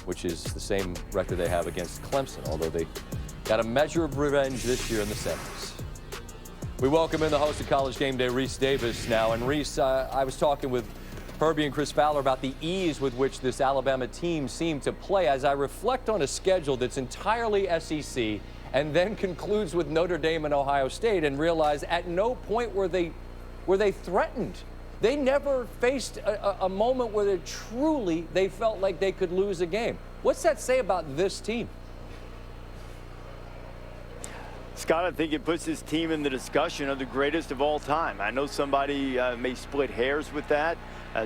which is the same record they have against Clemson, although they got a measure of revenge this year in the semis. We welcome in the host of College Game Day, Rece Davis now. And Rece, I was talking with Herbie and Chris Fowler about the ease with which this Alabama team seemed to play as I reflect on a schedule that's entirely SEC and then concludes with Notre Dame and Ohio State and realize at no point were they threatened. They never faced a moment where they felt like they could lose a game. What's that say about this team? Scott, I think it puts his team in the discussion of the greatest of all time. I know somebody may split hairs with that,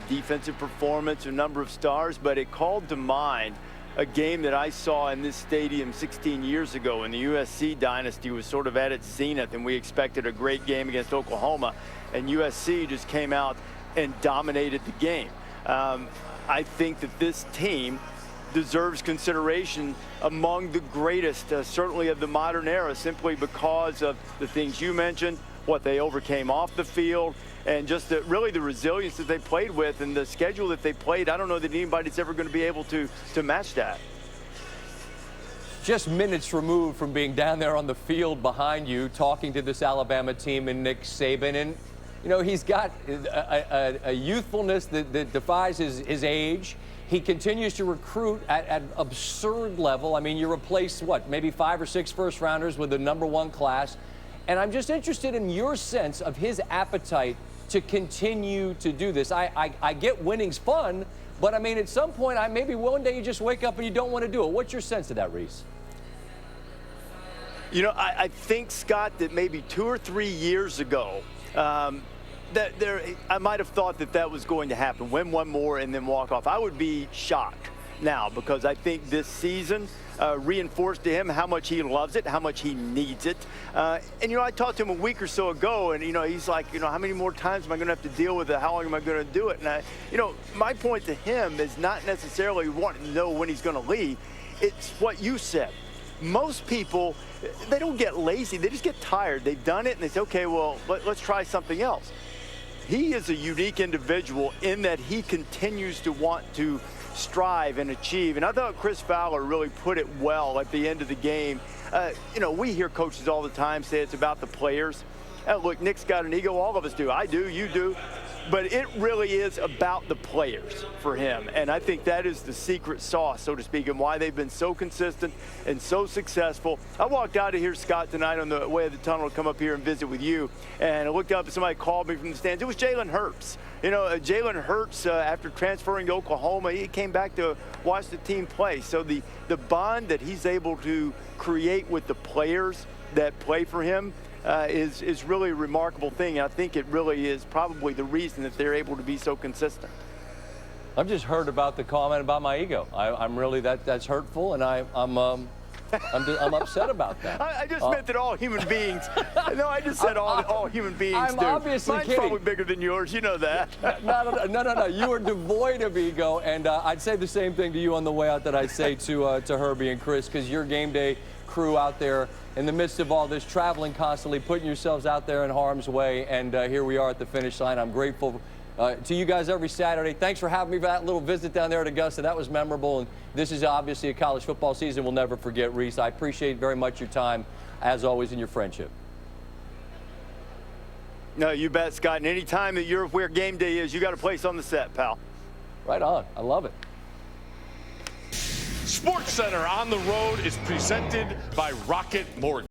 defensive performance, a number of stars, but it called to mind a game that I saw in this stadium 16 years ago when the USC dynasty was sort of at its zenith, and we expected a great game against Oklahoma, and USC just came out and dominated the game. I think that this team deserves consideration among the greatest, certainly of the modern era, simply because of the things you mentioned, what they overcame off the field, and just really the resilience that they played with and the schedule that they played. I don't know that anybody's ever going to be able to match that. Just minutes removed from being down there on the field behind you, talking to this Alabama team and Nick Saban, and you know, he's got a youthfulness that defies his age. He continues to recruit at an absurd level. I mean, you replace, what, maybe 5 or 6 first-rounders with the #1 class. And I'm just interested in your sense of his appetite to continue to do this. I get winning's fun, but I mean, at some point, maybe one day you just wake up and you don't want to do it. What's your sense of that, Rece? You know, I think, Scott, that maybe 2 or 3 years ago, I might have thought that was going to happen, win one more and then walk off. I would be shocked now because I think this season reinforced to him how much he loves it, how much he needs it. And, you know, I talked to him a week or so ago, and, you know, he's like, you know, how many more times am I going to have to deal with it? How long am I going to do it? And, you know, my point to him is not necessarily wanting to know when he's going to leave. It's what you said. Most people, they don't get lazy. They just get tired. They've done it, and they say, okay, well, let's try something else. He is a unique individual in that he continues to want to strive and achieve. And I thought Chris Fowler really put it well at the end of the game. You know, we hear coaches all the time say it's about the players. Look, Nick's got an ego. All of us do. I do. You do. But it really is about the players for him. And I think that is the secret sauce, so to speak, and why they've been so consistent and so successful. I walked out of here, Scott, tonight on the way of the tunnel to come up here and visit with you. And I looked up and somebody called me from the stands. It was Jalen Hurts. You know, Jalen Hurts, after transferring to Oklahoma, he came back to watch the team play. So the bond that he's able to create with the players that play for him is really a remarkable thing. And I think it really is probably the reason that they're able to be so consistent. I've just heard about the comment about my ego. I'm really, that's hurtful, and I'm upset about that. I just meant that all human beings. No, I just said all human beings I'm do. obviously Mine's kidding. probably bigger than yours. You know that. No. You are devoid of ego, and I'd say the same thing to you on the way out that I say to Herbie and Chris, because your game day crew out there in the midst of all this traveling constantly, putting yourselves out there in harm's way, and here we are at the finish line. I'm grateful to you guys every Saturday. Thanks for having me for that little visit down there at Augusta. That was memorable, and this is obviously a college football season we'll never forget, Rece. I appreciate very much your time, as always, and your friendship. No, you bet, Scott. And any time that you're where game day is, you got a place on the set, pal. Right on. I love it. SportsCenter on the Road is presented by Rocket Mortgage.